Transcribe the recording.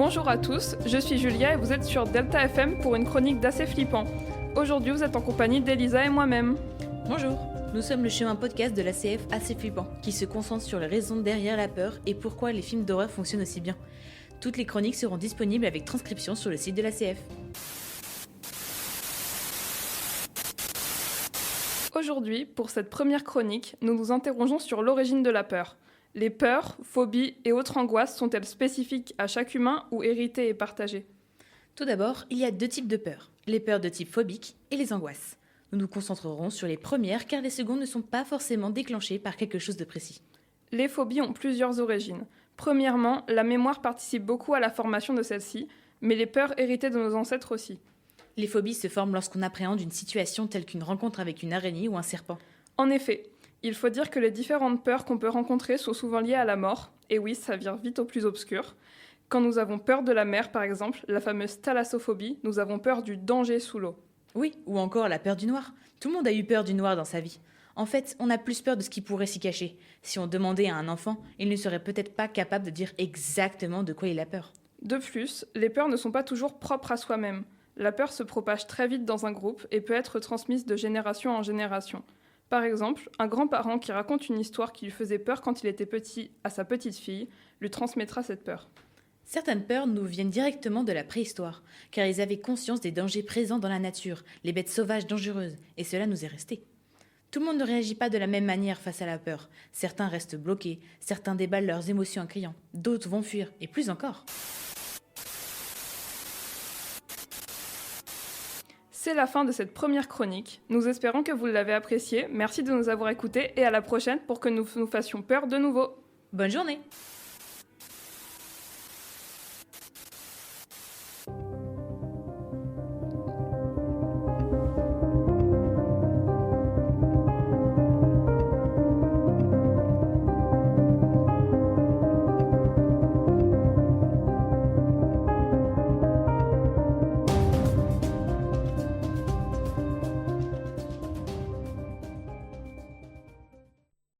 Bonjour à tous, je suis Julia et vous êtes sur Delta FM pour une chronique d'assez flippant. Aujourd'hui, vous êtes en compagnie d'Elisa et moi-même. Bonjour, nous sommes le chemin podcast de l'ACF Assez Flippant, qui se concentre sur les raisons derrière la peur et pourquoi les films d'horreur fonctionnent aussi bien. Toutes les chroniques seront disponibles avec transcription sur le site de l'ACF. Aujourd'hui, pour cette première chronique, nous nous interrogeons sur l'origine de la peur. Les peurs, phobies et autres angoisses sont-elles spécifiques à chaque humain ou héritées et partagées ? Tout d'abord, il y a deux types de peurs, les peurs de type phobique et les angoisses. Nous nous concentrerons sur les premières car les secondes ne sont pas forcément déclenchées par quelque chose de précis. Les phobies ont plusieurs origines. Premièrement, la mémoire participe beaucoup à la formation de celle-ci, mais les peurs héritées de nos ancêtres aussi. Les phobies se forment lorsqu'on appréhende une situation telle qu'une rencontre avec une araignée ou un serpent. En effet, il faut dire que les différentes peurs qu'on peut rencontrer sont souvent liées à la mort, et oui, ça vire vite au plus obscur. Quand nous avons peur de la mer, par exemple, la fameuse thalassophobie, nous avons peur du danger sous l'eau. Oui, ou encore la peur du noir. Tout le monde a eu peur du noir dans sa vie. En fait, on a plus peur de ce qui pourrait s'y cacher. Si on demandait à un enfant, il ne serait peut-être pas capable de dire exactement de quoi il a peur. De plus, les peurs ne sont pas toujours propres à soi-même. La peur se propage très vite dans un groupe et peut être transmise de génération en génération. Par exemple, un grand-parent qui raconte une histoire qui lui faisait peur quand il était petit à sa petite-fille lui transmettra cette peur. Certaines peurs nous viennent directement de la préhistoire, car ils avaient conscience des dangers présents dans la nature, les bêtes sauvages dangereuses, et cela nous est resté. Tout le monde ne réagit pas de la même manière face à la peur. Certains restent bloqués, certains déballent leurs émotions en criant, d'autres vont fuir, et plus encore. C'est la fin de cette première chronique. Nous espérons que vous l'avez appréciée. Merci de nous avoir écoutés et à la prochaine pour que nous nous fassions peur de nouveau. Bonne journée!